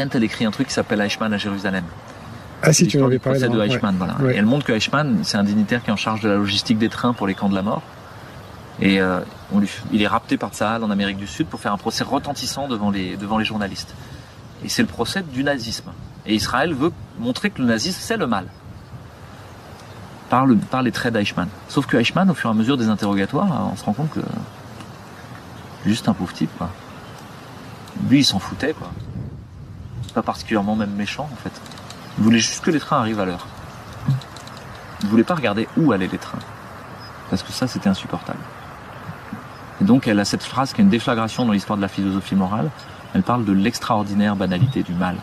Arendt, elle écrit un truc qui s'appelle Eichmann à Jérusalem. Ah si, tu m'en avais parlé. Le procès de Eichmann, voilà. Ouais. Et elle montre que Eichmann, c'est un dignitaire qui est en charge de la logistique des trains pour les camps de la mort. Et il est rapté par Tsahal en Amérique du Sud pour faire un procès retentissant devant les journalistes. Et c'est le procès du nazisme. Et Israël veut montrer que le nazisme, c'est le mal. Par les traits d'Eichmann. Sauf que Eichmann, au fur et à mesure des interrogatoires, on se rend compte que c'est juste un pauvre type, quoi. Lui, il s'en foutait, quoi. Pas particulièrement même méchant, en fait. Il voulait juste que les trains arrivent à l'heure. Il voulait pas regarder où allaient les trains. Parce que ça, c'était insupportable. Et donc, elle a cette phrase qui est une déflagration dans l'histoire de la philosophie morale. Elle parle de l'extraordinaire banalité du mal.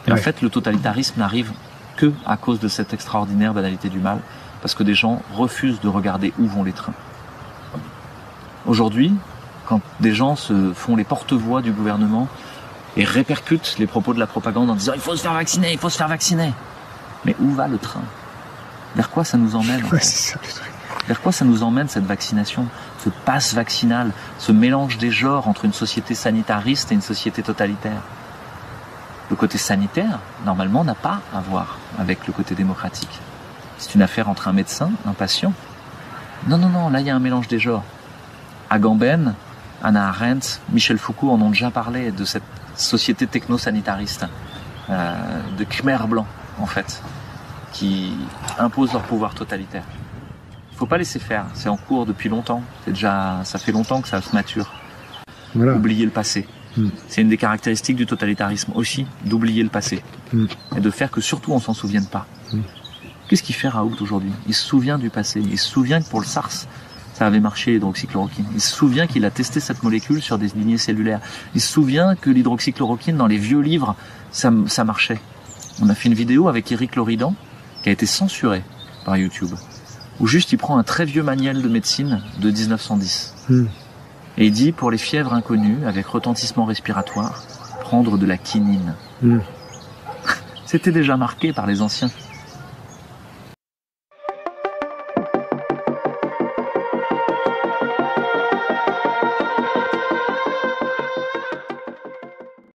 Et en fait, le totalitarisme n'arrive que à cause de cette extraordinaire banalité du mal, parce que des gens refusent de regarder où vont les trains. Aujourd'hui, quand des gens se font les porte-voix du gouvernement et répercutent les propos de la propagande en disant « il faut se faire vacciner, il faut se faire vacciner », mais où va le train? Vers quoi ça nous emmène? Ouais, c'est ça, le truc. Vers quoi ça nous emmène, cette vaccination, ce passe vaccinal, ce mélange des genres entre une société sanitariste et une société totalitaire? Le côté sanitaire, normalement, n'a pas à voir avec le côté démocratique. C'est une affaire entre un médecin, un patient. Non, là, il y a un mélange des genres. Agamben, Hannah Arendt, Michel Foucault en ont déjà parlé de cette société techno-sanitariste, de Khmer blanc, en fait, qui impose leur pouvoir totalitaire. Il faut pas laisser faire, c'est en cours depuis longtemps. Ça fait longtemps que ça se mature. Voilà. Oublier le passé. C'est une des caractéristiques du totalitarisme aussi, d'oublier le passé. Et de faire que surtout on s'en souvienne pas. Qu'est-ce qu'il fait Raoult aujourd'hui? Il se souvient du passé. Il se souvient que pour le SARS, ça avait marché l'hydroxychloroquine. Il se souvient qu'il a testé cette molécule sur des lignées cellulaires. Il se souvient que l'hydroxychloroquine, dans les vieux livres, ça marchait. On a fait une vidéo avec Éric Loridan, qui a été censurée par YouTube, où juste il prend un très vieux manuel de médecine de 1910. Et il dit, pour les fièvres inconnues, avec retentissement respiratoire, prendre de la quinine. C'était déjà marqué par les anciens.